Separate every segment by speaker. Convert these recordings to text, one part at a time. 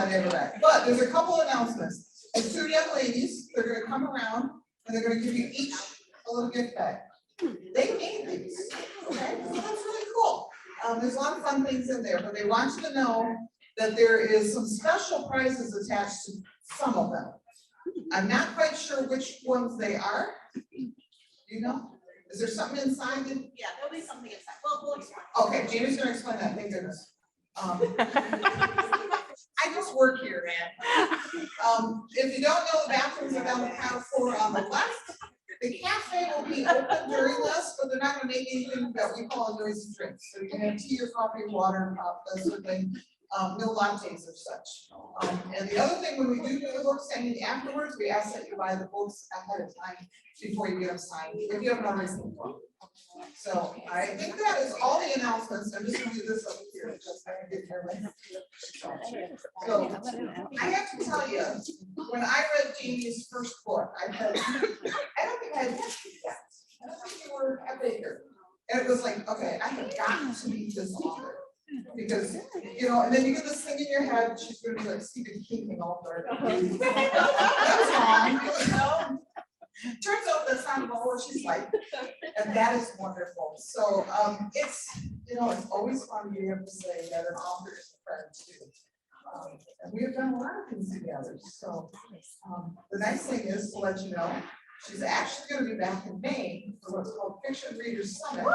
Speaker 1: on any of that. But there's a couple announcements. The two young ladies, they're gonna come around and they're gonna give you each a little gift bag. They made these, okay, so that's really cool. There's a lot of fun things in there, but they want you to know that there is some special prizes attached to some of them. I'm not quite sure which ones they are. You know? Is there something inside?
Speaker 2: Yeah, there'll be something inside. Well, we'll explain.
Speaker 1: Okay, Jamie's gonna explain that, thank goodness. I just work here, man. If you don't know, the bathrooms are down the kind of floor on the left. The cafe will be open during this, but they're not gonna make anything that we call noisy drinks. So you can have tea or coffee, water, that sort of thing. No lattes or such. And the other thing, when we do the book signing afterwards, we ask that you buy the books ahead of time before you get them signed, if you haven't already seen them. So I think that is all the announcements. I'm just gonna do this over here, just so I can get nervous. So I have to tell you, when I read Jamie's first book, I don't think I had met you yet. I don't think you were a baker. And it was like, okay, I have got to meet this author. Because, you know, and then you get this thing in your head, she's gonna be like Stephen King all over. That's wrong. Turns out that's not at all what she's like, and that is wonderful. So it's, you know, it's always fun to be able to say that an author is a friend too. And we have done a lot of things together. So the nice thing is to let you know, she's actually going to be back in May for what's called Fiction Readers Summit.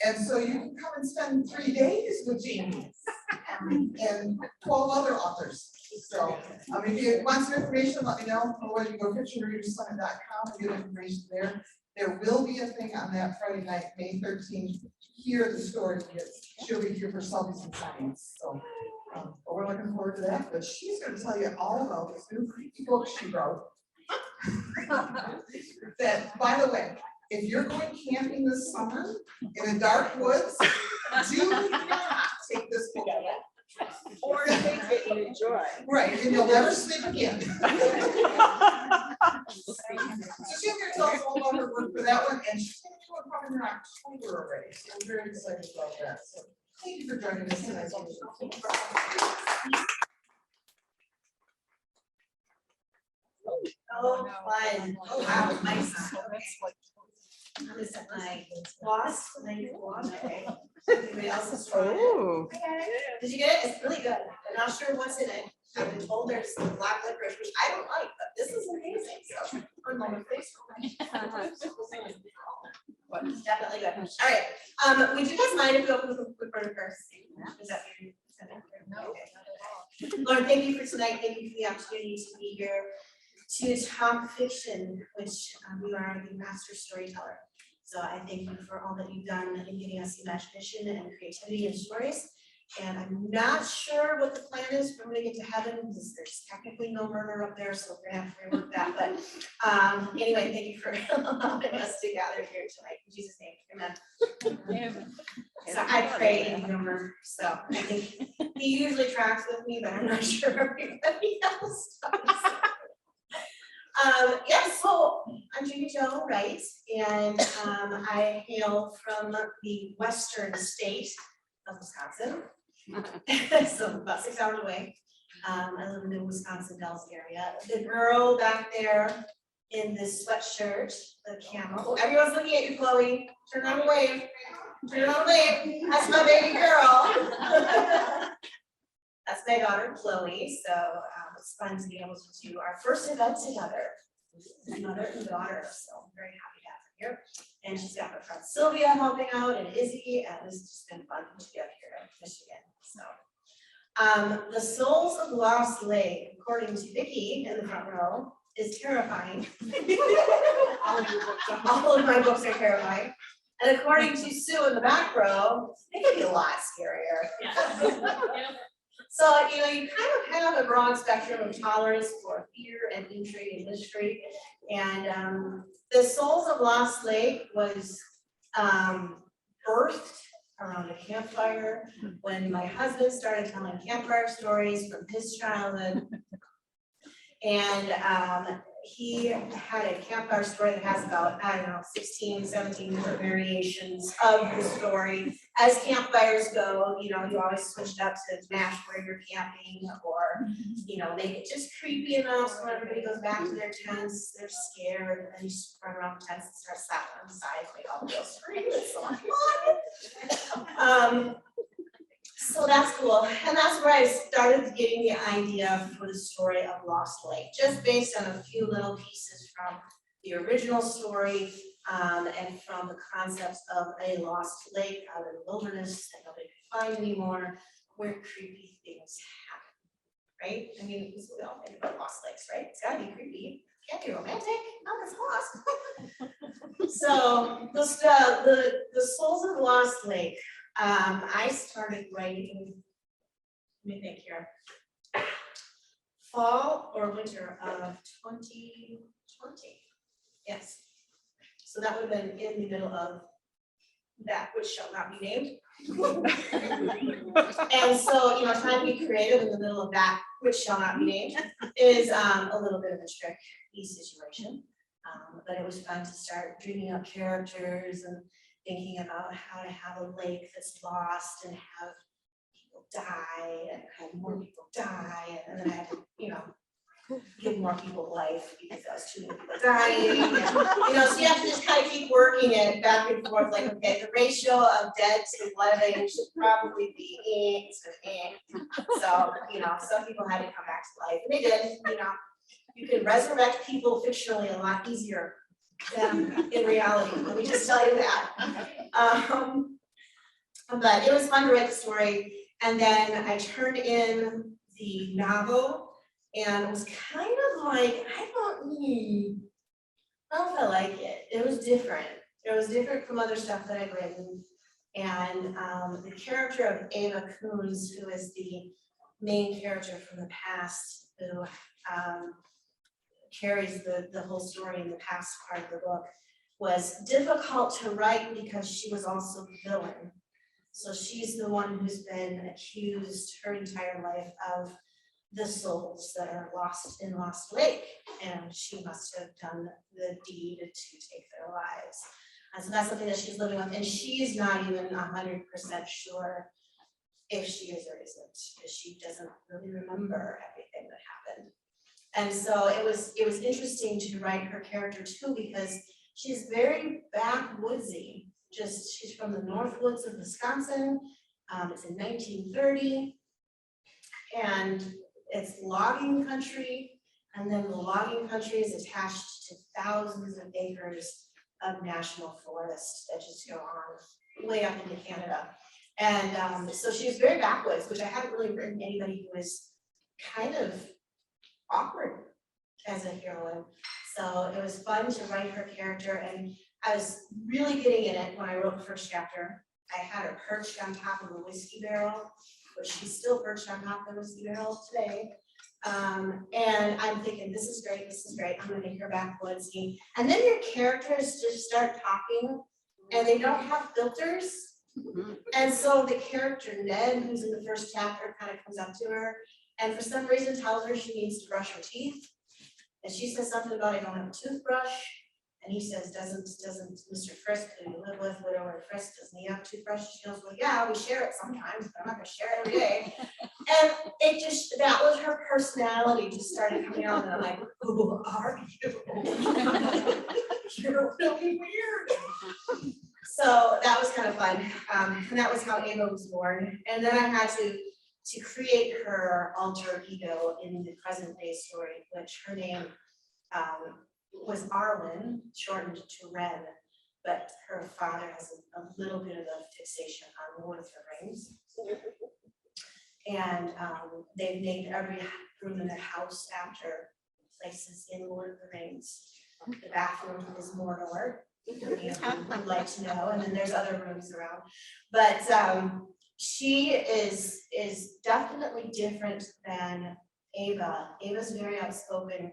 Speaker 1: And so you can come and spend 3 days with Jaime and 12 other authors. So if you want some information, let me know. Otherwise, you go to fictionreadersummit.com and get information there. There will be a thing on that Friday night, May 13th, here at the store. She'll be here for selfies and science. So but we're looking forward to that. But she's going to tell you all about this new creepy book she wrote. That, by the way, if you're going camping this summer in the dark woods, do not take this book.
Speaker 2: Or take it and enjoy.
Speaker 1: Right, and you'll never sleep again. So she's gonna tell us all about her work for that one, and she's gonna do it probably in October already, so I'm very excited about that. So thank you for joining us tonight.
Speaker 2: Oh, fun. Oh, wow, nice. This is my gloss, okay. Anybody else's try it?
Speaker 3: Oh,
Speaker 2: Did you get it? It's really good. I'm not sure what's in it. I've been told there's some black licorice, which I don't like, but this is amazing. So I'm on my face. It's definitely good. All right. Would you guys mind if we open with a quick word of first? Is that your? No. Okay. Lord, thank you for tonight. Thank you for the opportunity to be here to talk fiction, which you are the master storyteller. So I thank you for all that you've done in giving us imagination and creativity and stories. And I'm not sure what the plan is for when we get to heaven, because there's technically no murder up there, so we're gonna have to rework that. But anyway, thank you for allowing us to gather here tonight. In Jesus' name, amen. So I pray in humor, so I think he usually tracks with me, but I'm not sure everybody else does. Yes, so I'm Jaime Jo Wright, and I hail from the western state of Wisconsin, so about 6 hours away. I live in the Wisconsin Dells area. The girl back there in this sweatshirt, the camel. Oh, everyone's looking at you, Chloe. Turn on the wave. Turn on the wave. That's my baby girl. That's my daughter, Chloe. So it's fun to be able to do our first event together, mother and daughter. So I'm very happy to have her here. And she's got her friend Sylvia helping out, and Izzy, and it's just been fun to get here in Michigan. So The Souls of Lost Lake, according to Vicki in the front row, is terrifying. All of my books are terrifying. And according to Sue in the back row, it can be a lot scarier. So, you know, you kind of have a broad spectrum of tolerance for fear and intrigue and mystery. And The Souls of Lost Lake was birthed around a campfire when my husband started telling campfire stories from his childhood. And he had a campfire story that has about, I don't know, 16, 17 different variations of the story. As campfires go, you know, you always switch it up to match where you're camping, or, you know, make it just creepy enough so when everybody goes back to their tents, they're scared, and you just run around the tents and start slapping on the sides, make all the girls scream, it's so much fun. So that's cool, and that's where I started getting the idea for the story of Lost Lake, just based on a few little pieces from the original story, and from the concepts of a lost lake out in the wilderness that nobody could find anymore, where creepy things happen, right? I mean, this is what we all think about lost lakes, right? It's gotta be creepy, can't be romantic, not if it's lost. So, the Souls of Lost Lake. I started writing, let me think here, fall or winter of 2020, yes. So that would have been in the middle of that which shall not be named. And so, you know, trying to be creative in the middle of that which shall not be named is a little bit of a tricky situation. But it was fun to start dreaming up characters and thinking about how to have a lake that's lost and have people die and have more people die, and then I had to, you know, give more people life because that was too many people dying. And, you know, so you have to just kind of keep working it back and forth, like, okay, the ratio of dead to living should probably be E to E. So, you know, some people had to come back to life, and they did, you know. You can resurrect people fictionally a lot easier than in reality, let me just tell you that. But it was fun to write the story, and then I turned in the novel, and it was kind of like, I don't know if I like it. It was different. It was different from other stuff that I've written. And the character of Ava Coons, who is the main character from the past, who carries the whole story in the past part of the book, was difficult to write because she was also the villain. So she's the one who's been accused her entire life of the souls that are lost in Lost Lake, and she must have done the deed to take their lives. And so that's something that she's living with, and she's not even 100% sure if she is or isn't, because she doesn't really remember everything that happened. And so it was interesting to write her character too, because she's very backwoodsy. She's from the North Woods of Wisconsin. It's in 1930, and it's logging country. And then the logging country is attached to thousands of acres of national forest that just go on way up into Canada. And so she was very backwoods, which I haven't really written anybody who was kind of awkward as a heroine. So it was fun to write her character, and I was really getting in it when I wrote the first chapter. I had her perched on top of a whiskey barrel, which she's still perched on top of the whiskey barrel today. And I'm thinking, this is great, I'm gonna make her backwoodsy. And then your characters just start talking, and they don't have filters. And so the character Ned, who's in the first chapter, kind of comes up to her, and for some reason tells her she needs to brush her teeth. And she says something about, I don't have a toothbrush. And he says, doesn't Mr. Frisk, who you live with, widower Frisk, doesn't he have a toothbrush? She goes, well, yeah, we share it sometimes, but I'm not gonna share it every day. And it just, that was her personality, just started coming out, and I'm like, who are you? You're really weird. So that was kind of fun. And that was how Ava was born. And then I had to create her alter ego in the present day story, which her name was Arwen, shortened to Ren, but her father has a little bit of a fixation on Lord of the Rings. And they've named every room in their house after places in Lord of the Rings. The bathroom is Mordor, you'd like to know, and then there's other rooms around. But she is definitely different than Ava. Ava's very outspoken,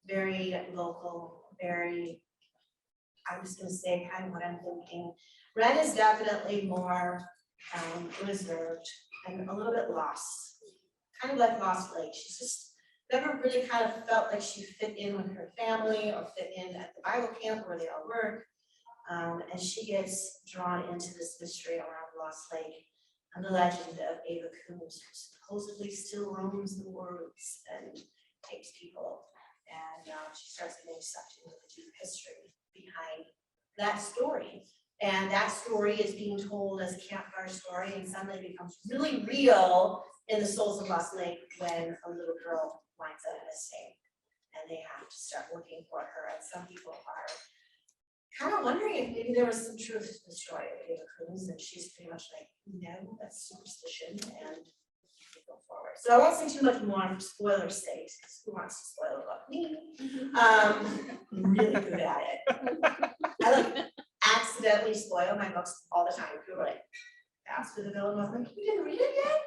Speaker 2: very local, very, I'm just gonna say kind of what I'm thinking. Ren is definitely more reserved and a little bit lost, kind of like Lost Lake. She's just never really kind of felt like she fit in with her family or fit in at the Bible camp where they all work. And she gets drawn into this mystery around Lost Lake and the legend of Ava Coombs, who supposedly still roams the woods and takes people. And she starts getting sucked into the deep history behind that story. And that story is being told as a campfire story and suddenly becomes really real in the Souls of Lost Lake when a little girl winds up missing. And they have to start looking for her. And some people are kind of wondering if maybe there was some truth to the story of Ava Coombs, and she's pretty much like, no, that's superstition, and we go forward. So I won't say too much more for spoiler's sake, because who wants to spoil about me? I'm really good at it. I like accidentally spoil my books all the time. People are like, ask who the villain was. I'm like, you didn't read it yet?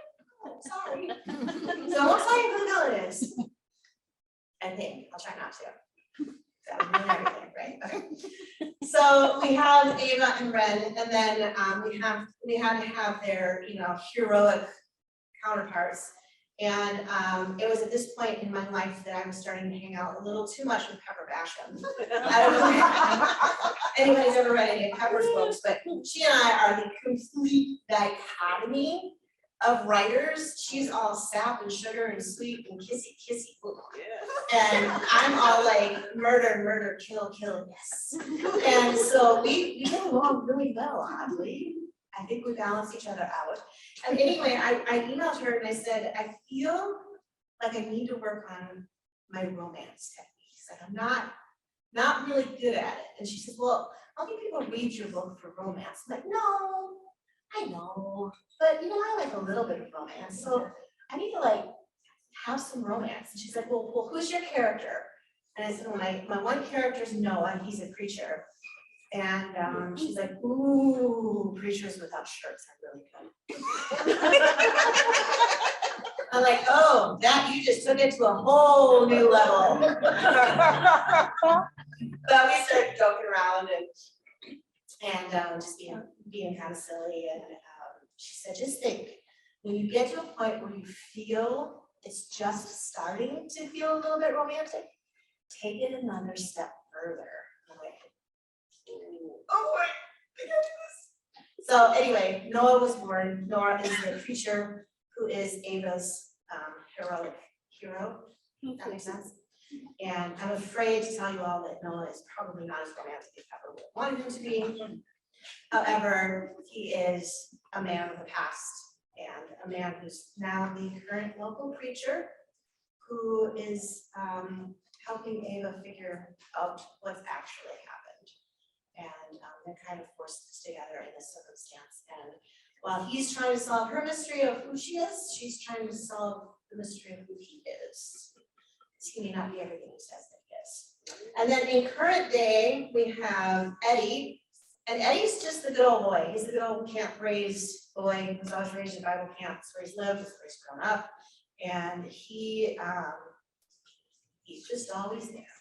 Speaker 2: Oh, sorry. So I won't tell you who the villain is. I think I'll try not to. That would ruin everything, right? Okay. So we have Ava and Ren, and then we had to have their, heroic counterparts. And it was at this point in my life that I was starting to hang out a little too much with Pepper Basham. I don't know if anybody's ever read any of Pepper's books, but she and I are the complete dichotomy of writers. She's all sap and sugar and sweet and kissy. And I'm all like murder, kill, yes. And so we get along really well, oddly. I think we balance each other out. And anyway, I emailed her and I said, I feel like I need to work on my romance techniques. Like I'm not really good at it. And she says, well, how many people read your book for romance? I'm like, no, I know, but I like a little bit of romance. So I need to have some romance. And she's like, well, who's your character? And I said, well, my one character is Noah, he's a preacher. And she's like, ooh, preachers without shirts are really good. I'm like, oh, that you just took it to a whole new level. But we started joking around and just being kind of silly. And she said, just think, when you get to a point where you feel it's just starting to feel a little bit romantic, take it another step further. I'm like, oh boy, I can't do this. So anyway, Noah was born. Noah is the preacher who is Ava's heroic hero. That makes sense. And I'm afraid to tell you all that Noah is probably not as romantic as Pepper would want him to be. However, he is a man of the past and a man who's now the current local preacher who is helping Ava figure out what's actually happened. And they're kind of forced together in this circumstance. And while he's trying to solve her mystery of who she is, she's trying to solve the mystery of who he is. He may not be everything he says that he is. And then in current day, we have Eddie. And Eddie's just the good old boy. He's the good old camp-raised boy who's always raised in Bible camps where he's lived, where he's grown up. And he's just always there.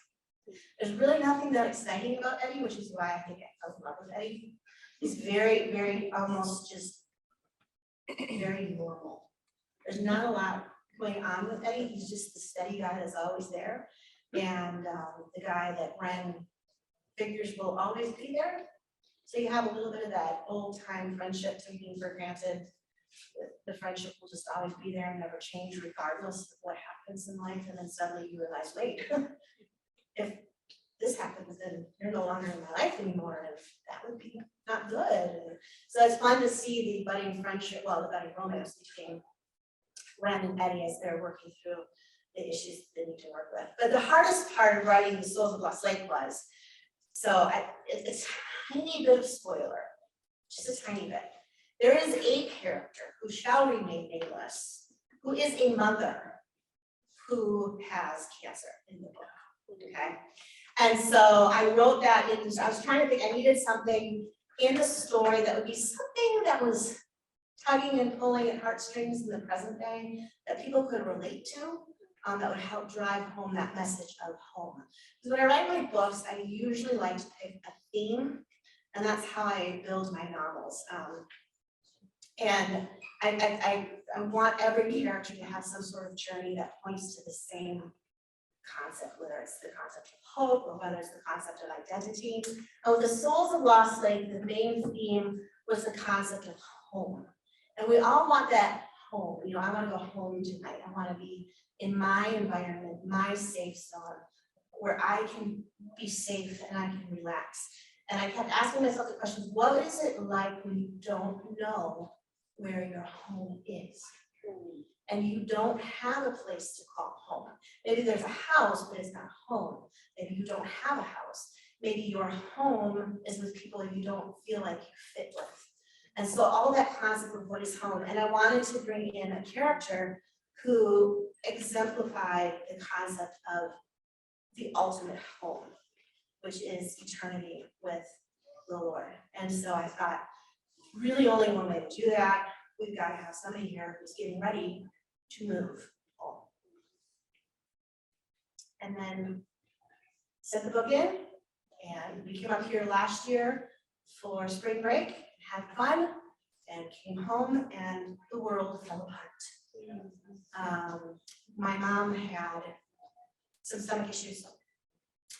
Speaker 2: There's really nothing that exciting about Eddie, which is why I think I fell in love with Eddie. He's very, very, almost just very normal. There's not a lot going on with Eddie. He's just the steady guy that's always there. And the guy that Ren figures will always be there. So you have a little bit of that old time friendship taken for granted. The friendship will just always be there and never change regardless of what happens in life. And then suddenly you realize, wait, if this happens, then you're no longer in my life anymore. And that would be not good. And so it's fun to see the budding friendship, well, the budding romance between Ren and Eddie as they're working through the issues they need to work with. But the hardest part of writing The Souls of Lost Lake was, it's a tiny bit of spoiler, just a tiny bit. There is a character who shall remain nameless, who is a mother who has cancer in the book, okay? And so I wrote that in, I was trying to think, I needed something in the story that would be something that was tugging and pulling at heartstrings in the present day that people could relate to, that would help drive home that message of home. Because when I write my books, I usually like to pick a theme, and that's how I build my novels. And I want every character to have some sort of journey that points to the same concept, whether it's the concept of hope or whether it's the concept of identity. And with the Souls of Lost Lake, the main theme was the concept of home. And we all want that home. You know, I want to go home tonight. I want to be in my environment, my safe zone, where I can be safe and I can relax. And I kept asking myself the question, what is it like when you don't know where your home is? And you don't have a place to call home. Maybe there's a house, but it's not home. Maybe you don't have a house. Maybe your home is with people you don't feel like you fit with. And so all that concept of what is home, and I wanted to bring in a character who exemplified the concept of the ultimate home, which is eternity with the Lord. And so I thought, really only one way to do that, we've got to have somebody here who's getting ready to move home. And then set the book in, and we came up here last year for spring break, had fun, and came home, and the world fell apart. My mom had some stomach issues,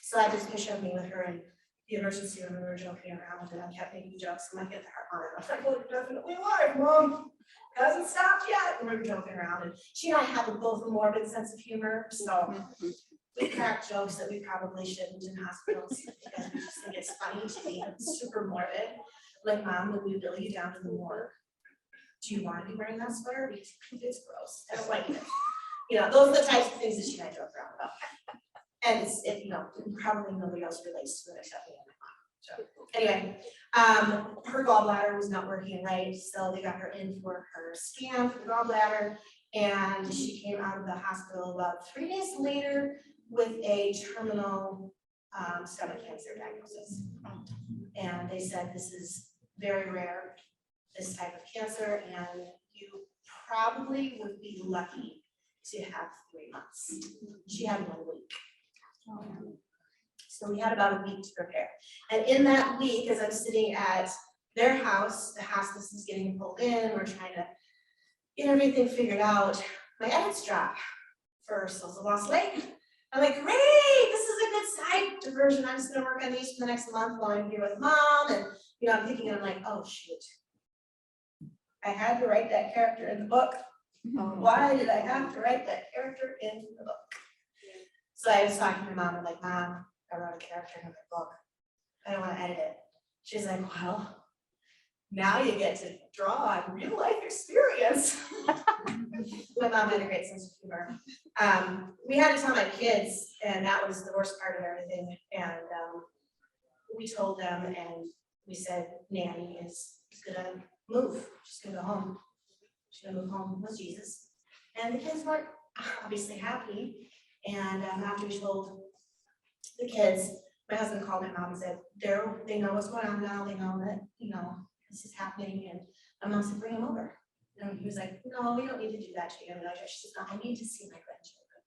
Speaker 2: so I had this picture of me with her in the emergency room, and we were joking around, and I kept making jokes, and I hit the heart monitor. I was like, well, you're definitely alive, Mom. Hasn't stopped yet. And we were joking around, and she and I have both a morbid sense of humor, so we crack jokes that we probably shouldn't in hospitals because we just think it's funny to be super morbid. Like, Mom, when we bill you down to the morgue, do you want to be wearing that sweater? Because it's gross. I don't like it. You know, those are the types of things that she and I joke around about. And it's, you know, probably nobody else relates to it except me and my mom. So anyway, her gallbladder was not working right, so they got her in for her scan for the gallbladder, and she came out of the hospital about 3 days later with a terminal stomach cancer diagnosis. And they said, this is very rare, this type of cancer, and you probably would be lucky to have 3 months. She had 1 week. So we had about a week to prepare. And in that week, as I'm sitting at their house, the hospice is getting pulled in, we're trying to get everything figured out, my edits drop for Souls of Lost Lake. I'm like, great, this is a good side diversion. I'm just gonna work on these for the next month while I'm here with Mom. And you know, I'm thinking, I'm like, oh shoot. I had to write that character in the book. Why did I have to write that character in the book? So I was talking to Mom, I'm like, Mom, I wrote a character in my book. I don't want to edit it. She's like, well, now you get to draw on real life experience. My mom had a great sense of humor. We had to tell my kids, and that was the worst part of everything. And we told them, and we said, Nanny is gonna move. She's gonna go home. She's gonna move home with Jesus. And the kids weren't obviously happy. And after we told the kids, my husband called my mom and said, they know what's going on now. They know that, you know, this is happening. And my mom said, bring them over. And he was like, no, we don't need to do that to you. And she said, no, I need to see my grandchildren.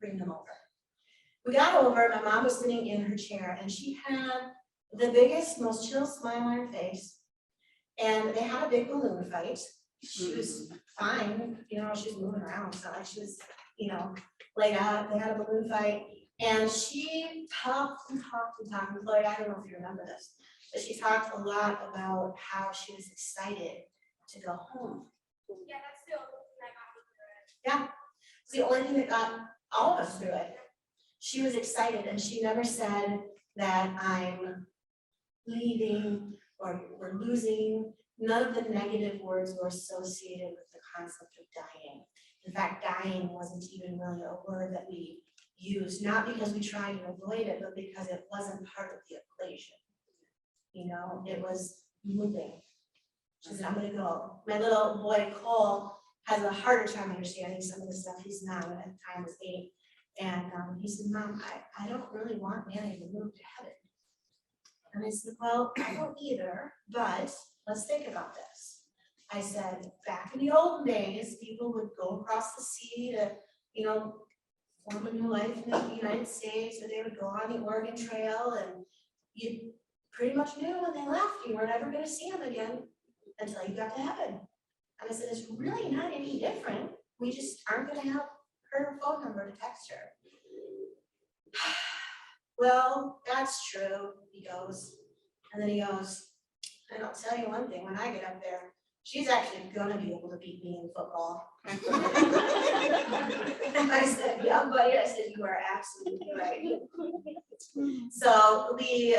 Speaker 2: Bring them over. We got over, my mom was sitting in her chair, and she had the biggest, most chill smile on her face. And they had a big balloon fight. She was fine, you know, she was moving around. So like she was, you know, laid out. They had a balloon fight. And she talked and talked and talked. Lloyd, I don't know if you remember this, but she talked a lot about how she was excited to go home.
Speaker 3: Yeah, that's the only thing I got through it.
Speaker 2: Yeah, it's the only thing that got all of us through it. She was excited, and she never said that I'm leaving or we're losing. None of the negative words were associated with the concept of dying. In fact, dying wasn't even really a word that we used, not because we tried to avoid it, but because it wasn't part of the equation. You know, it was moving. She said, I'm gonna go. My little boy, Cole, has a harder time understanding some of the stuff he's now, at the time was 8. And he said, Mom, I don't really want Nanny to move to heaven. And I said, well, I don't either, but let's think about this. I said, back in the old days, people would go across the sea to, you know, form a new life in the United States, or they would go on the Oregon Trail, and you pretty much knew when they left, you were never gonna see them again. until you got to heaven. And I said, it's really not any different. We just aren't gonna have her phone number to text her. Well, that's true, he goes. And then he goes, and I'll tell you one thing, when I get up there, she's actually gonna be able to beat me in football. And I said, yeah, buddy, I said, you are absolutely right. So we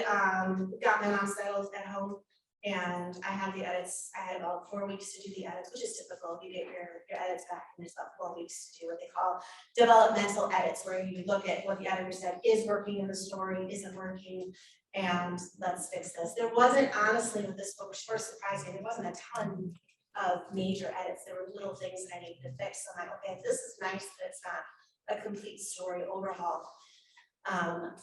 Speaker 2: got my mom settled at home, and I had the edits. I had about 4 weeks to do the edits, which is typical. You get your edits back and there's about 4 weeks to do what they call developmental edits, where you look at what the editor said is working in the story, isn't working, and let's fix this. There wasn't, honestly, with this book, which was surprising, there wasn't a ton of major edits. There were little things that I needed to fix. So I'm like, okay, this is nice, but it's not a complete story overhaul.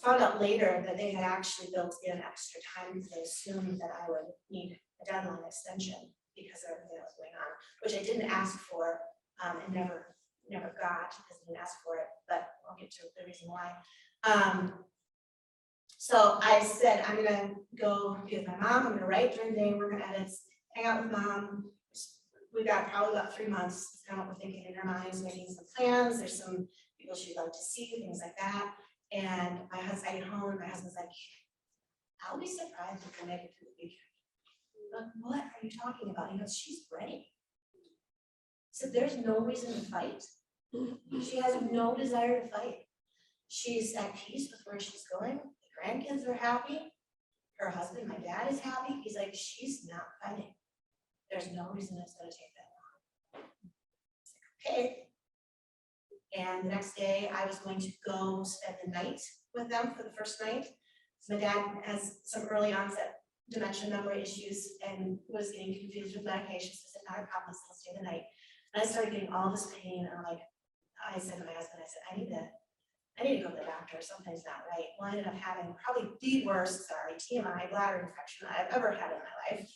Speaker 2: Found out later that they had actually built in extra time because they assumed that I would need a deadline extension because of everything that was going on, which I didn't ask for, and never got because I didn't ask for it, but I'll get to the reason why. So I said, I'm gonna go be with my mom, I'm gonna write during the day, work on edits, hang out with mom. We got probably about 3 months, it's kind of what we're thinking in our minds, making some plans, there's some people she'd like to see, things like that. And my husband, I get home, and my husband's like, I'll be surprised if we make it through the weekend. Like, what are you talking about? He goes, she's ready. So there's no reason to fight. She has no desire to fight. She's at peace with where she's going. The grandkids are happy. Her husband, my dad, is happy. He's like, she's not fighting. There's no reason it's gonna take that long. It's like, okay. And the next day I was going to go spend the night with them for the first night. So my dad has some early onset dementia memory issues and was getting confused with medications. So I said, not a problem, let's stay the night. And I started getting all this pain, and I said to my husband, I said, I need to go to the doctor, something's not right. Well, I ended up having probably the worst, TMI, bladder infection I've ever had in my life.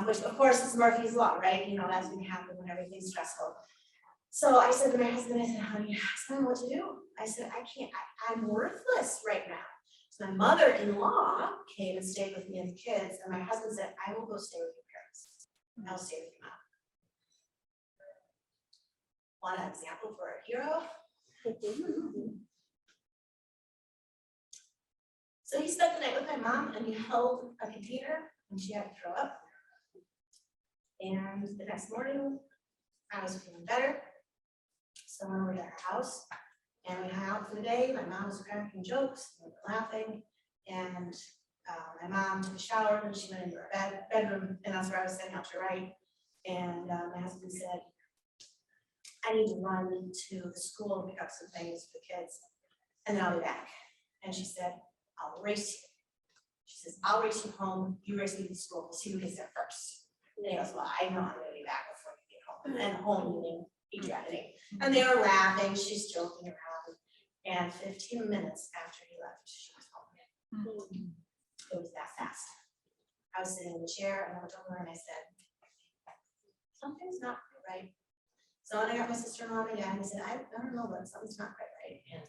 Speaker 2: Which of course is Murphy's Law, right? You know, that's gonna happen when everything's stressful. So I said to my husband, I said, honey, I don't know what to do. I said, I'm worthless right now. So my mother-in-law came and stayed with me and the kids, and my husband said, I will go stay with your parents. I'll stay with your mom. Want an example for a hero? So he spent the night with my mom, and he held a container, and she had to throw up. And the next morning, I was feeling better. So we were at her house, and we hung out for the day. My mom was cracking jokes, we were laughing, and my mom took a shower, and she went into her bedroom, and that's where I was sitting out to Wright. And my husband said, I need to run to the school and pick up some things for the kids, and then I'll be back. And she said, I'll race you. She says, I'll race you home, you race me to school, we'll see who gets there first. And he goes, well, I know I'm gonna be back before you get home. And home meaning eternity. And they were laughing, she's joking around. And 15 minutes after he left, she was home. It was that fast. I was sitting in the chair, and I looked over and I said, something's not quite right. So when I got my sister-in-law and my dad, I said, I don't know, but something's not quite right. And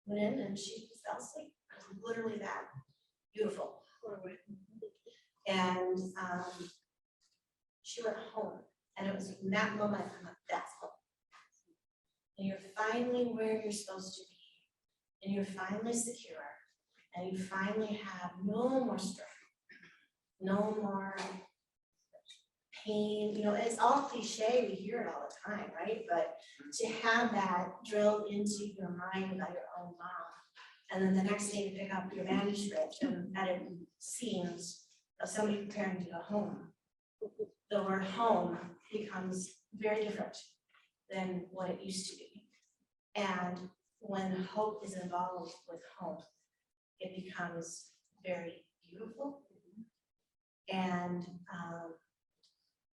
Speaker 2: went in, and she fell asleep. It was literally that beautiful. And she went home, and it was in that moment I'm like, that's home. And you're finally where you're supposed to be, and you're finally secure, and you finally have no more stress, no more pain. You know, it's all cliche, we hear it all the time, right? But to have that drilled into your mind about your own mom, and then the next day to pick up your manuscript and edit scenes of somebody preparing to go home, the word home becomes very different than what it used to be. And when hope is involved with home, it becomes very beautiful and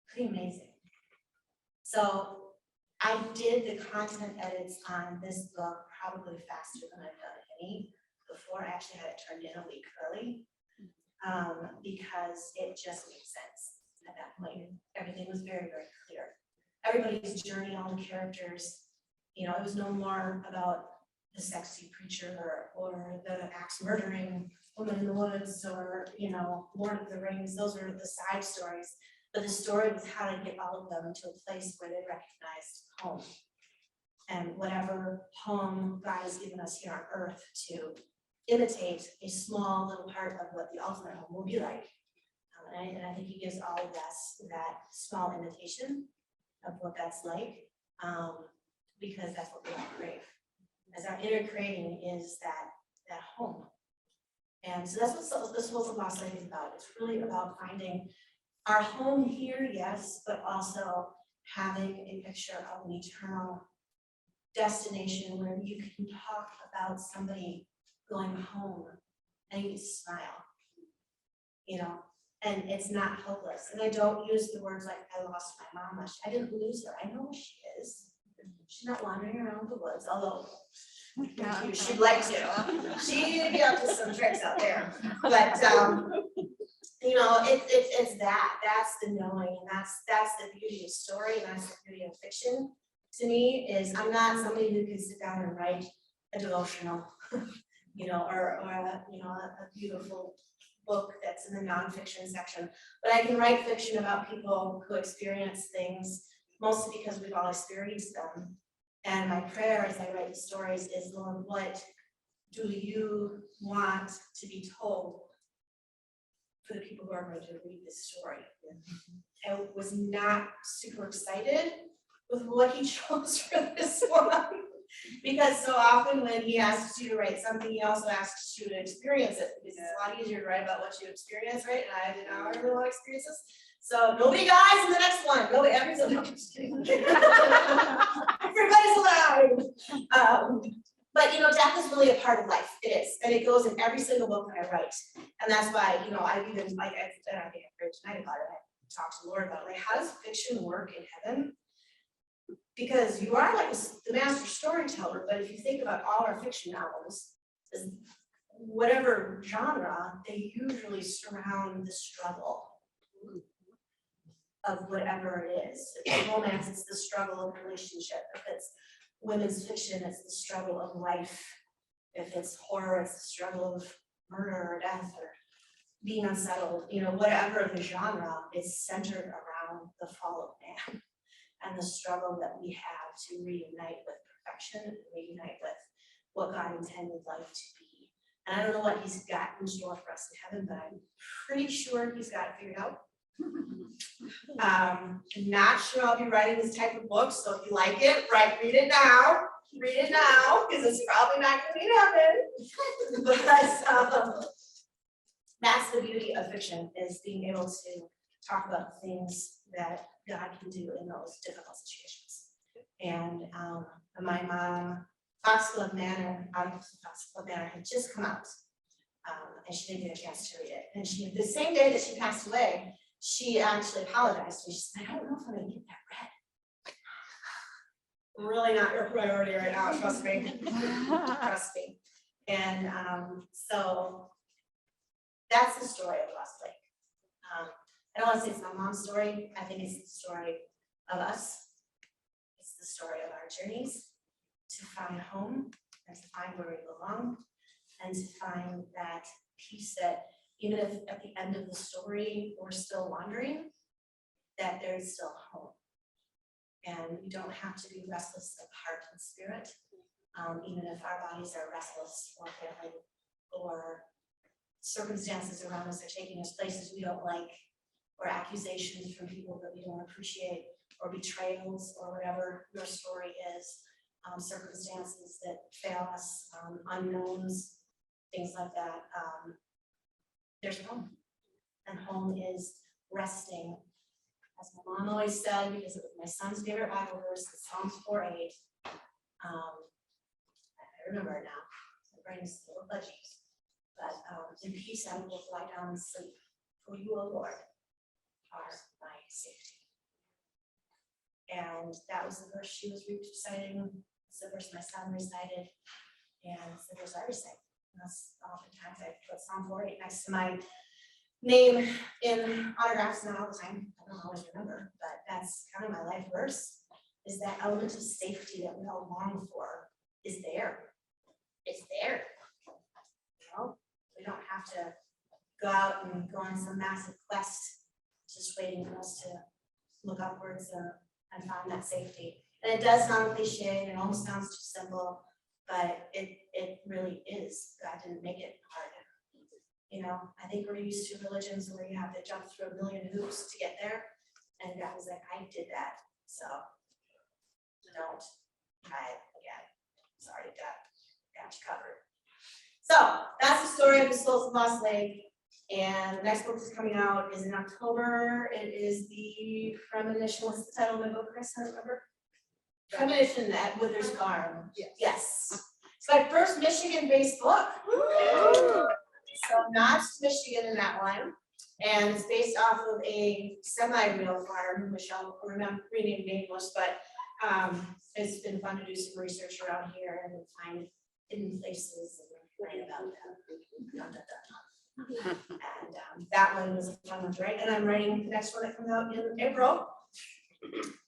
Speaker 2: pretty amazing. So I did the content edits on this book probably faster than I've done any before. I actually had it turned in a week early because it just made sense. At that point, everything was very, very clear. Everybody's journey, all the characters, you know, it was no more about the sexy preacher or the axe murdering woman in the woods or, you know, Lord of the Rings. Those were the side stories. But the story was how to get all of them to a place where they recognized home. And whatever home God has given us here on earth to imitate a small little part of what the ultimate home will be like. And I think he gives all of us that small imitation of what that's like, because that's what we all crave. As our inner craving is that home. And so that's what this whole philosophy is about. It's really about finding our home here, yes, but also having a picture of an eternal destination where you can talk about somebody going home and you smile, you know, and it's not hopeless. And I don't use the words like I lost my mom. I didn't lose her. I know who she is. She's not wandering around the woods, although she'd like to. She'd be up to some tricks out there. But you know, it's that's the knowing, and that's the beauty of story, and that's the beauty of fiction. To me, is I'm not somebody who can sit down and write a devotional, you know, or a, you know, a beautiful book that's in the nonfiction section, but I can write fiction about people who experience things, mostly because we've all experienced them. And my prayer as I write the stories is, Lord, what do you want to be told for the people who are going to read this story? I was not super excited with what he chose for this one, because so often when he asks you to write something, he also asks you to experience it, because it's a lot easier to write about what you experience, right? And I did not have a lot of experiences. So nobody dies in the next one. Nobody, everybody's, no, I'm just kidding. Everybody's alive. But you know, death is really a part of life. It is, and it goes in every single book that I write. And that's why, you know, I've even like I think I prayed tonight about it. I talked to the Lord about like, how does fiction work in heaven? Because you are like the master storyteller, but if you think about all our fiction novels, whatever genre, they usually surround the struggle of whatever it is. If it's romance, it's the struggle of relationship. If it's women's fiction, it's the struggle of life. If it's horror, it's the struggle of murder or death or being unsettled. You know, whatever the genre is centered around the fall of man and the struggle that we have to reunite with perfection, and reunite with what God intended life to be. And I don't know what he's got in store for us in heaven, but I'm pretty sure he's got it figured out. I'm not sure I'll be writing this type of book, so if you like it, read it now. Read it now, because it's probably not going to be heaven. But that's the beauty of fiction, is being able to talk about things that God can do in those difficult situations. And my mom, Foxglove Manor, Foxglove Manor had just come out, and she didn't get a chance to read it. And she, the same day that she passed away, she actually apologized to me. She said, I don't know if I'm gonna get that read. Really not your priority right now, trust me. Trust me. And so that's the story of Lost Lake. I don't want to say it's my mom's story. I think it's the story of us. It's the story of our journeys to find home and to find where we belong and to find that peace that even if at the end of the story we're still wandering, that there is still home. And we don't have to be restless of heart and spirit, even if our bodies are restless or failing, or circumstances around us are taking us places we don't like, or accusations from people that we don't appreciate, or betrayals, or whatever your story is, circumstances that fail us, unknowns, things like that. There's home, and home is resting. As my mom always said, because it was my son's favorite Bible verse, Psalms 4:8. I remember it now. My brain is full of budgies. But in peace I will lie down and sleep, for you, O Lord, are my safety. And that was the verse she was reciting. It's the verse my son recited, and it's the verse I recite. And that's oftentimes I put Psalm 4:8 next to my name in autographs, not all the time. I don't always remember, but that's kind of my life verse. Is that element of safety that we all long for is there. It's there. You know, we don't have to go out and go on some massive quest just waiting for us to look upwards and find that safety. And it does sound cliche, and it almost sounds too simple, but it really is. God didn't make it hard. You know, I think we're used to religions where you have to jump through a million hoops to get there. And God was like, I did that. So don't try it again. It's already done. Got you covered. So that's the story of the Souls of Lost Lake. And the next book that's coming out is in October. It is the Premonition. What's the title of my book, Chris? I don't remember. Premonition at Wither's Farm. Yes. It's my first Michigan-based book. So not Michigan in that one. And it's based off of a semi-real farm, which I'll rename nameless, but it's been fun to do some research around here and find hidden places and write about them. And that one was a fun one to write. And I'm writing the next one that comes out in April,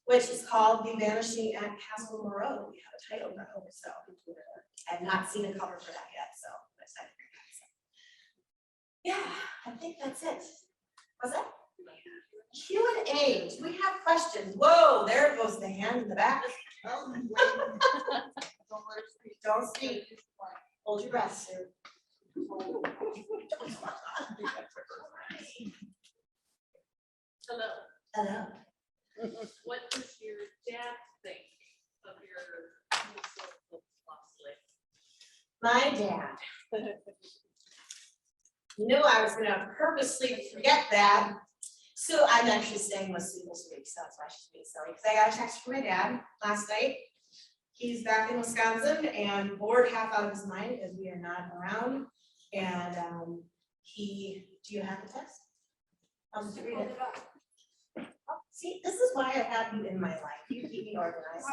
Speaker 2: which is called The Vanishing at Castle Moreau. We have a title now, so I've not seen a cover for that yet, so I'm excited for that. So. Yeah, I think that's it. Was that? Q&A. Do we have questions? Whoa, there goes the hand in the back.
Speaker 1: Oh, wait.
Speaker 2: Don't speak. Hold your breath, sir.
Speaker 4: Hello,
Speaker 2: Hello.
Speaker 4: what does your dad think of your new Souls of Lost Lake?
Speaker 2: My dad knew I was gonna purposely forget that. So I'm actually staying with Sue this week, so that's why she's being silly, because I got a text from my dad last night. He's back in Wisconsin and bored half out of his mind because we are not around. And do you have the text? I'll just read it. Oh, see, this is why I have you in my life. You keep me organized.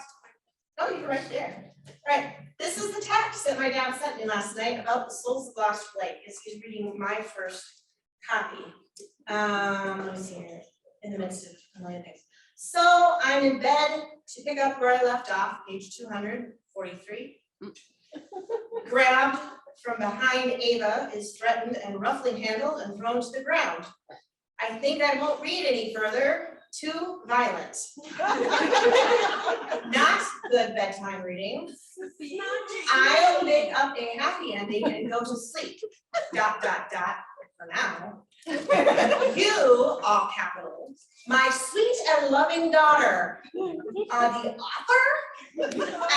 Speaker 2: Oh, you're right there. All right, this is the text that my dad sent me last night about the Souls of Lost Lake. He's reading my first copy. Let me see here, in the midst of a million things. So I'm in bed to pick up where I left off, page 243. Grabbed from behind Ava, is threatened and roughly handled and thrown to the ground. I think I won't read any further. Too violent. Not good bedtime reading. I'll make up a happy ending and go to sleep. ... For now. You, all capitals, my sweet and loving daughter, are the author?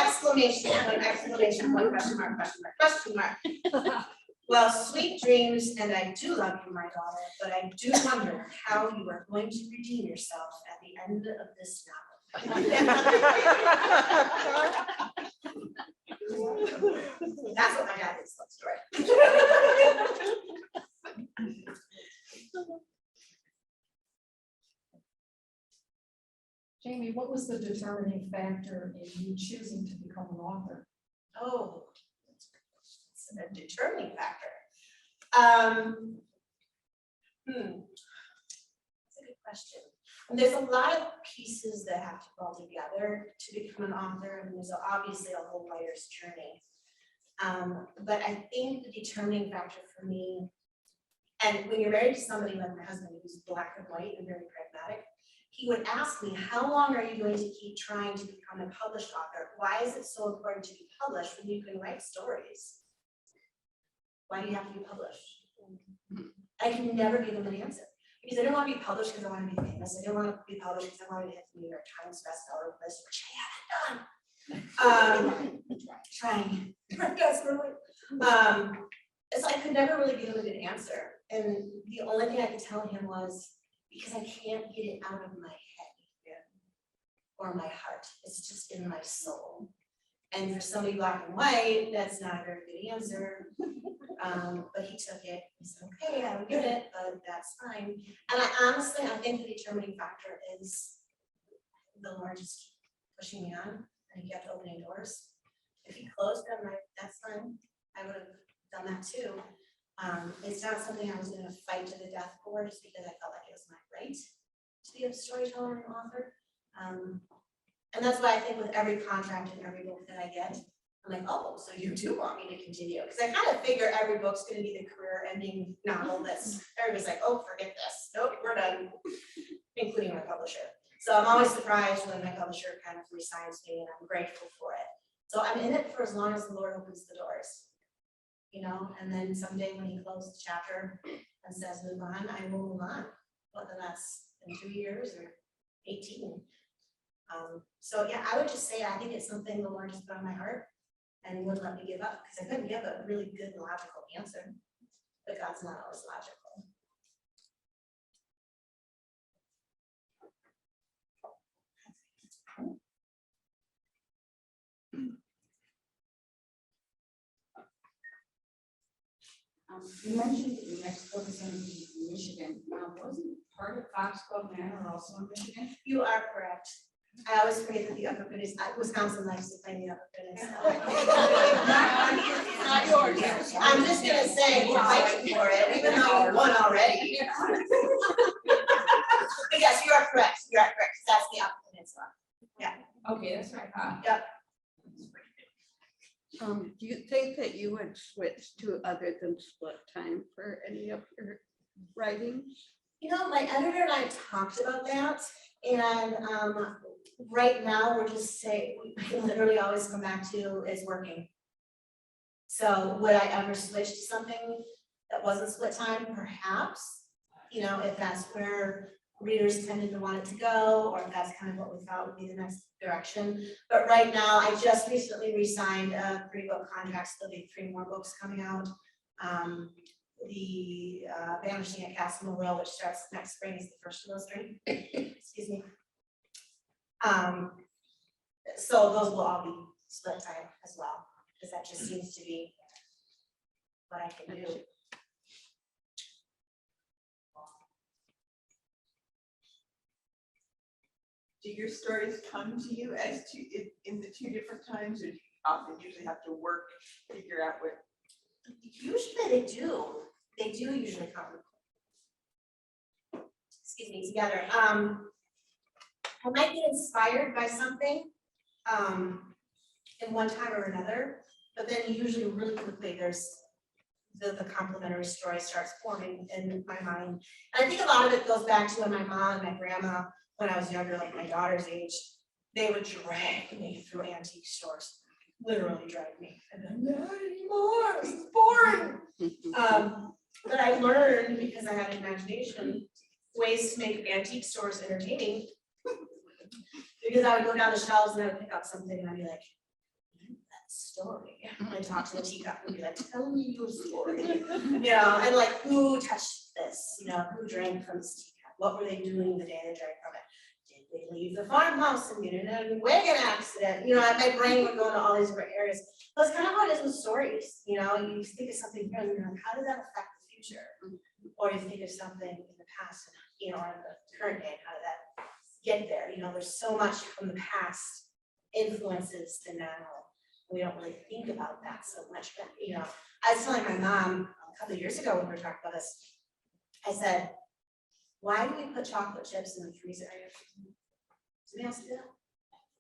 Speaker 2: Exclamation point, exclamation point, question mark, question mark, question mark. Well, sweet dreams, and I do love you, my daughter, but I do wonder how you are going to redeem yourself at the end of this novel. That's what my dad is, that story.
Speaker 5: Jamie, what was the determining factor in you choosing to become an author?
Speaker 2: Oh, it's a determining factor. That's a good question. And there's a lot of pieces that have to fall together to become an author, and there's obviously a whole writer's journey. But I think the determining factor for me, and when you're married to somebody like my husband who's black and white and very pragmatic, he would ask me, how long are you going to keep trying to become a published author? Why is it so important to be published when you can write stories? Why do you have to be published? I can never give him an answer. Because I didn't want to be published because I want to be famous. I didn't want to be published because I wanted to hit the New York Times bestseller list, which I haven't done. Trying desperately. So I could never really give him a good answer. And the only thing I could tell him was, because I can't get it out of my head or my heart. It's just in my soul. And for somebody black and white, that's not a very good answer. But he took it. He said, okay, I don't get it, but that's fine. And I think the determining factor is the Lord just keep pushing me on, and he kept opening doors. If he closed them, that's fine. I would have done that too. It's not something I was going to fight to the death for, just because I felt like it was my right to be a storyteller and author. And that's why I think with every contract and every book that I get, I'm like, oh, so you do want me to continue? Because I kind of figure every book's gonna be the career ending novel that's, everybody's like, oh, forget this, nope, we're done, including my publisher. So I'm always surprised when my publisher kind of resigns me, and I'm grateful for it. So I'm in it for as long as the Lord opens the doors. You know, and then someday when he closes the chapter and says move on, I will move on, whether that's in 2 years or 18. So yeah, I would just say I think it's something the Lord just put on my heart and wouldn't let me give up, because I couldn't give a really good logical answer, but God's not always logical.
Speaker 6: You mentioned that your next book is going to be in Michigan. Wasn't part of Foxglove Manor also in Michigan?
Speaker 2: You are correct. I always forget that the Upper Peninsula, Wisconsin likes to claim the Upper Peninsula.
Speaker 1: Not yours.
Speaker 2: I'm just gonna say, we're fighting for it, even though you won already. But yes, you are correct, that's the Upper Peninsula.
Speaker 6: Okay, that's right.
Speaker 2: Yep.
Speaker 7: Do you think that you would switch to other than split time for any of your writings?
Speaker 2: You know, my editor and I talked about that, and right now, we're just saying, we literally always come back to is working. So would I ever switch to something that wasn't split time? Perhaps, you know, if that's where readers tended to want it to go, or if that's kind of what we thought would be the next direction. But right now, I just recently re-signed a 3-book contract, so there'll be 3 more books coming out. The Vanishing at Castle Morrell, which starts next spring, is the first of those 3. Excuse me. So those will all be split time as well, because that just seems to be what I can do.
Speaker 8: Do your stories come to you as in the 2 different times, or do you often usually have to figure out what?
Speaker 2: Usually they do. They do usually come. Excuse me, together. I might get inspired by something in one time or another, but then usually really quickly there's the complementary story starts forming in my mind. And I think a lot of it goes back to when my mom and my grandma, when I was younger, like my daughter's age, they would drag me through antique stores, literally drag me. And then, not anymore, this is boring. But I learned, because I had an imagination, ways to make antique stores entertaining. Because I would go down the shelves and I would pick up something and I'd be like, that story. I'd talk to the teacup and be like, tell me your story. You know, and like, who touched this? You know, who drank from this teacup? What were they doing the day they drank from it? Did they leave the farmhouse and get in a wagon accident? You know, my brain would go into all these different areas. But it's kind of how it is with stories. You know, you think of something here and you're like, how did that affect the future? Or you think of something in the past, and, you know, or in the current day, how did that get there? You know, there's so much from the past influences the now. We don't really think about that so much. But, you know, I was telling my mom a couple of years ago when we were talking about this, I said, why do we put chocolate chips in the freezer? Does anybody else do that?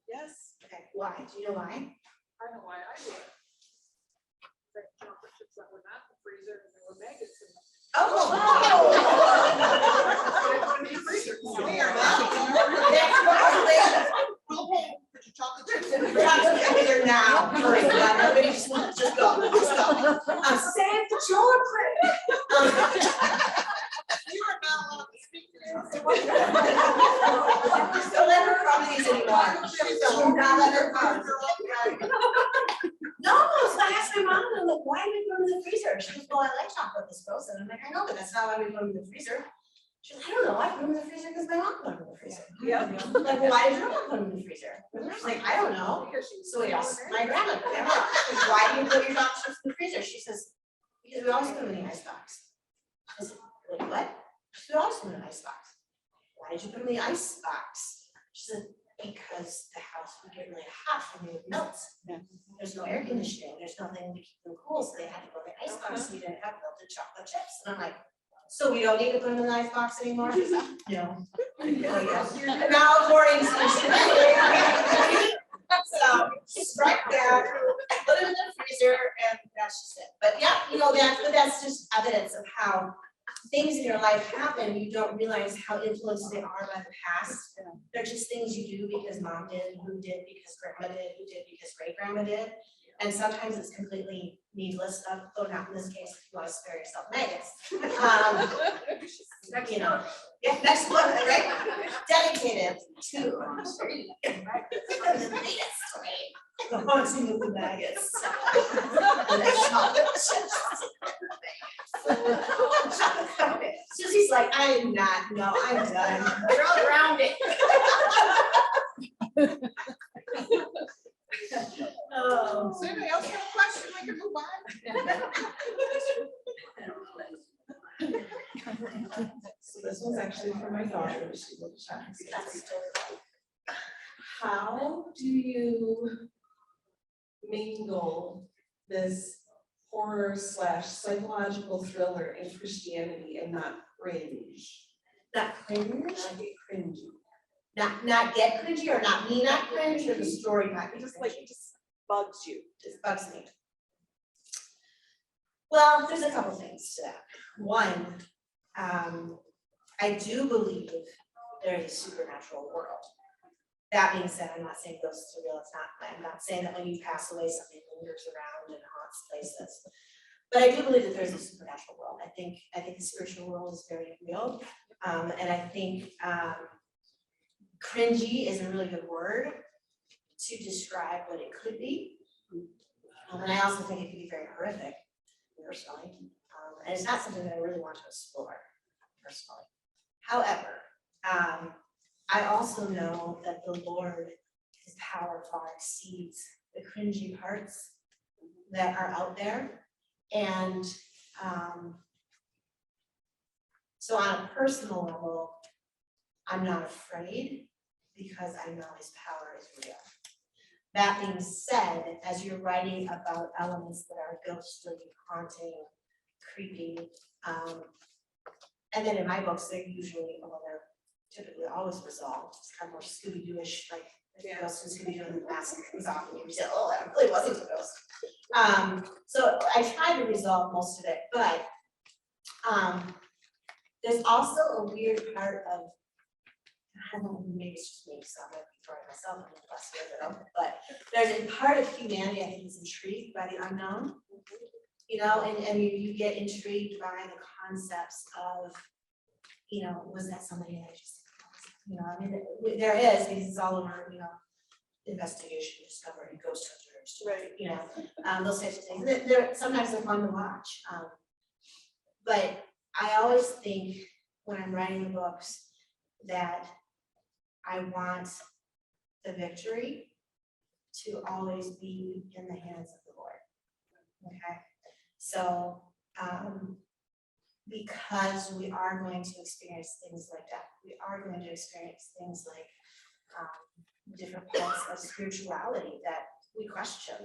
Speaker 8: Yes.
Speaker 2: Okay, why? Do you know why?
Speaker 4: I know why I do it. The chocolate chips that were not in the freezer and there were maggots in them.
Speaker 2: Oh!
Speaker 4: They put it in the freezer.
Speaker 1: We are not. Put your chocolate chips in.
Speaker 2: They're now. Everybody just go. Just go. Save the chocolate.
Speaker 1: You are not allowed to speak to us.
Speaker 2: Don't let her crumb these anymore. Do not let her crumb. No, so I asked my mom, I'm like, why do we put them in the freezer? She goes, well, I like chocolate that's frozen. I'm like, I know, but that's not why we put them in the freezer. She's like, I don't know, I put them in the freezer because my mom put them in the freezer.
Speaker 4: Yeah.
Speaker 2: Like, well, why did your mom put them in the freezer? She's like, I don't know. So we asked my grandma, why do you put your chocolate chips in the freezer? She says, because we always put them in the icebox. I said, wait, what? She said, we always put them in the icebox. Why did you put them in the icebox? She said, because the house would get really hot and they would melt. There's no air conditioning, there's nothing to keep them cool, so they had to go in the icebox, so you didn't have melted chocolate chips. And I'm like, so we don't need to put them in the icebox anymore? No. And now according to So strike that, put it in the freezer, and that's just it. But yeah, you know, that's just evidence of how things in your life happen. You don't realize how influenced they are by the past. They're just things you do because mom did, who did because grandma did, who did because great grandma did. And sometimes it's completely needless, though not in this case, if you want to spare yourself maggots. You know, yeah, next one, right? Dedicated to the latest, right? The haunting of the maggots. And the chocolate chips. Susie's like, I am not, no, I'm done. You're all around it. Oh.
Speaker 1: So anybody else have a question, we can move on.
Speaker 9: So this one's actually for my daughter, she will check. How do you mingle this horror / psychological thriller and Christianity and not cringe?
Speaker 2: Not cringe?
Speaker 9: Not get cringy.
Speaker 2: Not get cringy, or not me not cringe, or the story not get
Speaker 8: Just like,
Speaker 2: cringy?
Speaker 8: it just bugs you.
Speaker 2: Just bugs me. Well, there's a couple things to that. One, I do believe there is a supernatural world. That being said, I'm not saying ghosts are real, I'm not saying that when you pass away, something lingers around and haunts places. But I do believe that there's a supernatural world. I think the spiritual world is very real. And I think cringy is a really good word to describe what it could be. And I also think it could be very horrific, personally. And it's not something that I really want to explore, personally. However, I also know that the Lord, his power far exceeds the cringy parts that are out there. And so on a personal level, I'm not afraid because I know his power is real. That being said, as you're writing about elements that are ghostly, haunting, creepy, and then in my books, they're usually, well, they're typically always resolved. It's kind of more Scooby-Doo-ish, like the ghost and Scooby-Doo and the mask comes off and you say, oh, that really wasn't a ghost. So I try to resolve most of it, but there's also a weird part of, I don't know, maybe it's just me, so I'm gonna be throwing myself in the bus here a little, but there's a part of humanity I think is intrigued by the unknown. You know, and you get intrigued by the concepts of, you know, was that somebody that just, you know, I mean, there is, because it's all over, you know, investigation, discovery, ghost hunters,
Speaker 8: Right.
Speaker 2: you know, those types of things. They're sometimes they're fun to watch. But I always think when I'm writing the books that I want the victory to always be in the hands of the Lord. Okay. So, because we are going to experience things like that, we are going to experience things like different parts of spirituality that we question,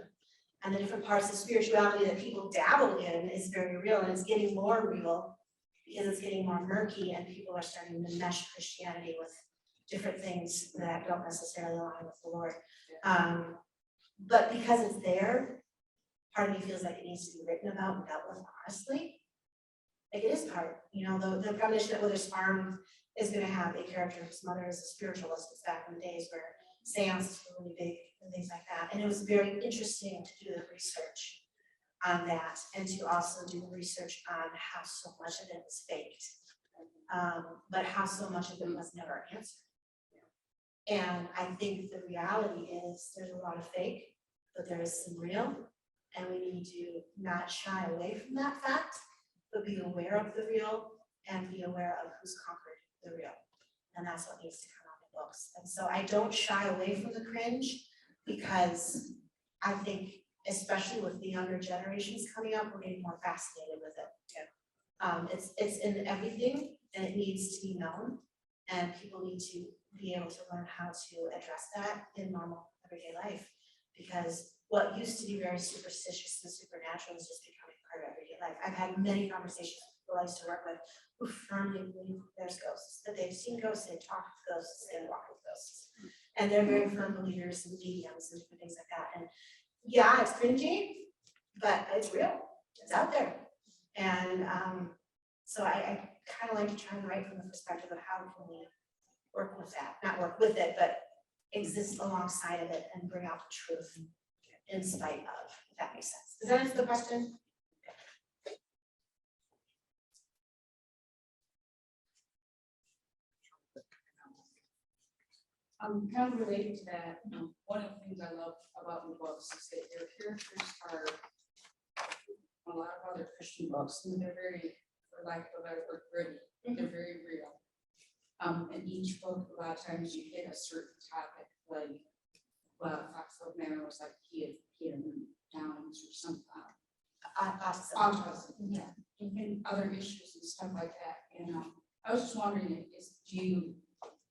Speaker 2: and the different parts of spirituality that people dabble in is very real, and it's getting more real because it's getting more murky, and people are starting to mesh Christianity with different things that don't necessarily align with the Lord. But because it's there, part of me feels like it needs to be written about and dealt with honestly. Like it is part, you know, the premonition that Withers Farm is gonna have a character whose mother is a spiritualist. It's back in the days where seances were really big and things like that. And it was very interesting to do the research on that and to also do the research on how so much of it was faked. But how so much of it was never answered. And I think the reality is there's a lot of fake, but there is some real. And we need to not shy away from that fact, but be aware of the real and be aware of who's conquered the real. And that's what needs to come out in books. And so I don't shy away from the cringe because I think, especially with the younger generations coming up, we're getting more fascinated with it. It's in everything and it needs to be known. And people need to be able to learn how to address that in normal everyday life. Because what used to be very superstitious and supernatural is just becoming part of everyday life. I've had many conversations with people I used to work with who firmly believe there's ghosts, that they've seen ghosts, they talk with ghosts, they walk with ghosts. And they're very firm believers in mediums and different things like that. And yeah, it's cringy, but it's real. It's out there. And so I kind of like to try and write from the perspective of how can we work with that, not work with it, but exist alongside of it and bring out the truth in spite of, if that makes sense. Does that answer the question?
Speaker 6: Kind of related to that, one of the things I love about the books is that your characters are a lot of other Christian books, and they're very, for lack of a better word, gritty. They're very real. In each book, a lot of times you hit a certain topic, like, well, Foxglove Manor was like he had Downs or some autism, yeah, and other issues and stuff like that. And I was just wondering,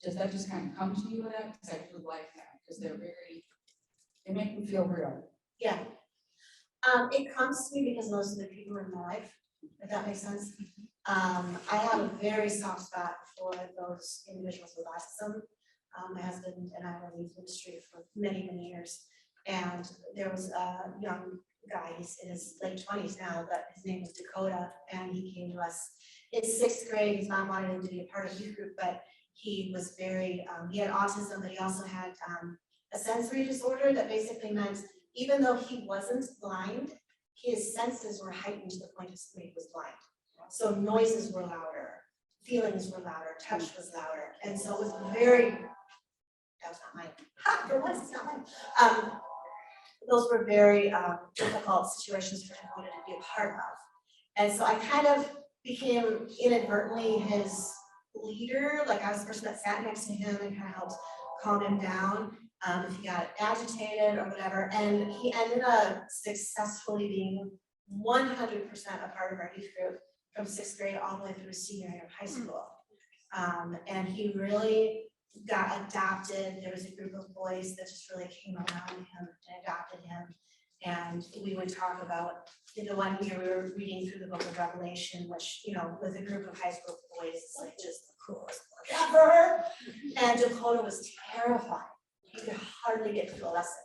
Speaker 6: does that just kind of come to you with that? Because I do like that, because they make me feel real.
Speaker 2: Yeah. It comes to me because those are the people in my life, if that makes sense. I have a very soft spot for those individuals with autism. My husband and I were in the industry for many, many years. And there was a young guy, he's in his late 20s now, but his name was Dakota, and he came to us in 6th grade. His mom wanted him to be a part of youth group, but he was very, he had autism, but he also had a sensory disorder that basically meant even though he wasn't blind, his senses were heightened to the point of somebody who was blind. So noises were louder, feelings were louder, touch was louder. And so it was very, that was not mine. Ha, for once, it's not mine. Those were very difficult situations for Dakota to be a part of. And so I kind of became inadvertently his leader. Like I was the person that sat next to him and kind of helped calm him down if he got agitated or whatever. And he ended up successfully being 100% a part of our youth group from 6th grade all the way through senior year of high school. And he really got adopted. There was a group of boys that just really came around him and adopted him. And we would talk about, in the one year we were reading through the book of Revelation, which, you know, with a group of high school boys, it's like just the coolest book ever. And Dakota was terrified. He could hardly get through a lesson.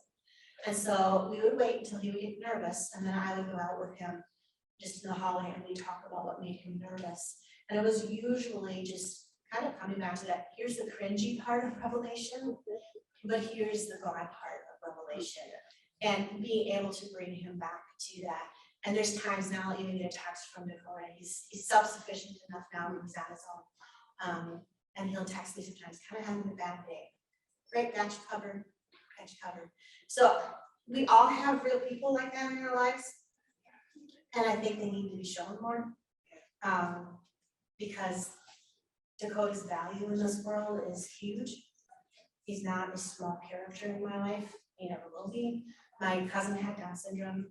Speaker 2: And so we would wait until he would get nervous, and then I would go out with him just in the hallway and we'd talk about what made him nervous. And it was usually just kind of coming back to that, here's the cringy part of Revelation, but here's the God part of Revelation. And being able to bring him back to that. And there's times now I'll even get a text from Dakota. He's self-sufficient enough now when he's on his own. And he'll text me sometimes, kind of having a bad day. Great, got you covered, got you covered. So we all have real people like that in our lives. And I think they need to be shown more. Because Dakota's value in this world is huge. He's not a small character in my life. He never will be. My cousin had Down syndrome.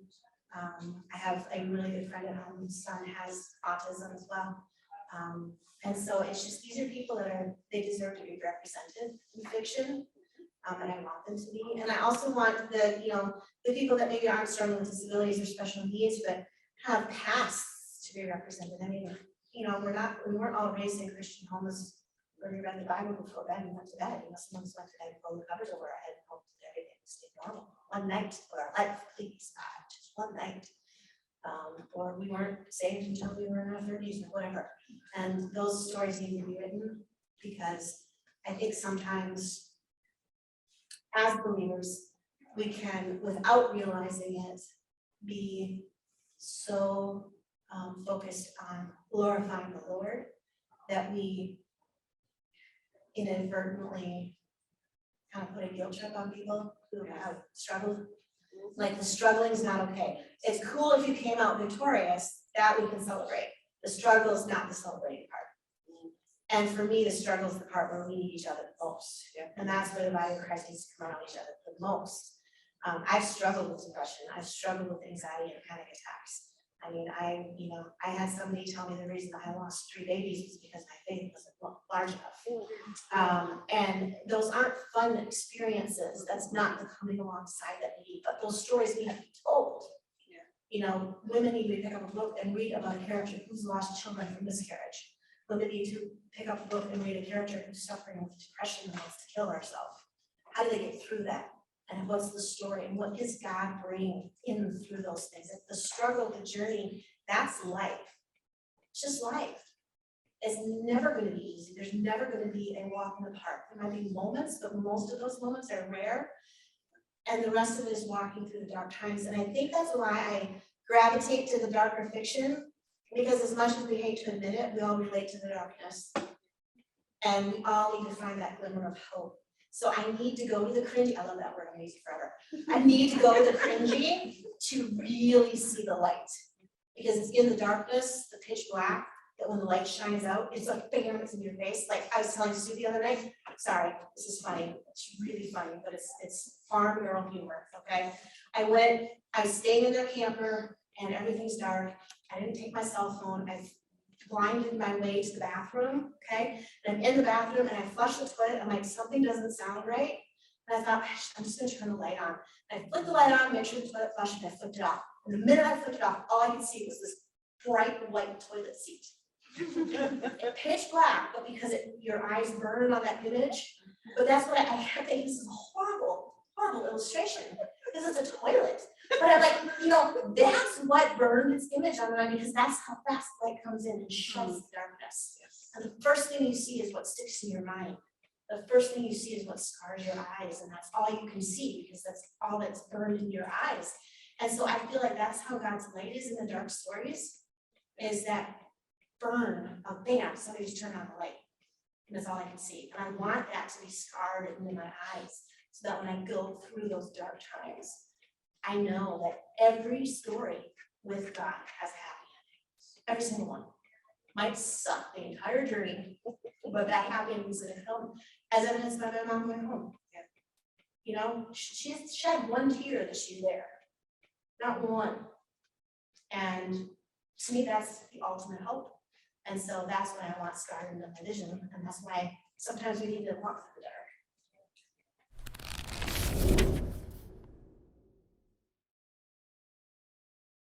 Speaker 2: I have a really good friend at home whose son has autism as well. And so it's just, these are people that they deserve to be represented in fiction. And I want them to be. And I also want the people that maybe aren't struggling with disabilities or special needs, but have pasts to be represented. I mean, we weren't all raised in Christian homes where we read the Bible before bed and went to bed. Some of us went to bed and pulled the covers over our head and hoped that everything would stay normal. One night for our life, please, God, just one night. Or we weren't saved until we were in our 30s or whatever. And those stories need to be written because I think sometimes as believers, we can, without realizing it, be so focused on glorifying the Lord that we inadvertently kind of put a guilt trip on people who have struggled. Like the struggling is not okay. It's cool if you came out victorious, that we can celebrate. The struggle is not the celebrating part. And for me, the struggle is the part where we need each other the most. And that's where the body of Christ needs to come around each other the most. I've struggled with depression. I've struggled with anxiety and panic attacks. I mean, I had somebody tell me the reason I lost 3 babies was because my faith wasn't large enough. And those aren't fun experiences. That's not the coming alongside that we need, but those stories need to be told. Women need to pick up a book and read about a character who's lost children from miscarriage. Women need to pick up a book and read a character who's suffering with depression and wants to kill herself. how do they get through that? And what's the story and what does God bring in through those things? The struggle, the journey, that's life. It's just life. It's never gonna be easy. There's never gonna be a walk in the park. There might be moments, but most of those moments are rare. And the rest of it is walking through the dark times. And I think that's why I gravitate to the darker fiction, because as much as we hate to admit it, we all relate to the darkness. And we all need to find that glimmer of hope. So I need to go to the cringy, I love that word, I'm gonna use it forever. I need to go to the cringy to really see the light. Because it's in the darkness, the pitch black, that when the light shines out, it's like bam, it's in your face. Like I was telling Sue the other night, sorry, this is funny, it's really funny, but it's farm girl humor, okay? I was staying in their camper and everything's dark. I didn't take my cell phone, I blinded my way to the bathroom, okay? And I'm in the bathroom and I flush the toilet, I'm like, something doesn't sound right. And I thought, I'm just gonna turn the light on. And I flipped the light on, make sure the toilet flushed, and I flipped it off. And the minute I flipped it off, all I could see was this bright white toilet seat. Pitch black, but because your eyes burn on that image. But that's what I kept thinking, this is a horrible, horrible illustration. This is a toilet. But I'm like, that's what burned its image on mine, because that's how fast light comes in and shuts the darkness. And the first thing you see is what sticks in your mind. The first thing you see is what scars your eyes, and that's all you can see, because that's all that's burned in your eyes. And so I feel like that's how God's light is in the dark stories, is that burn of bam, somebody just turned on the light. And that's all I can see. And I want that to be scarred into my eyes, so that when I go through those dark times, I know that every story with God has a happy ending. Every single one. Might suck the entire journey, but that happy ending is gonna come, as evidenced by my mom going home. She shed one tear that she's there. Not one. And to me, that's the ultimate hope. And so that's why I want scarred into my vision, and that's why sometimes we need to walk through the dark.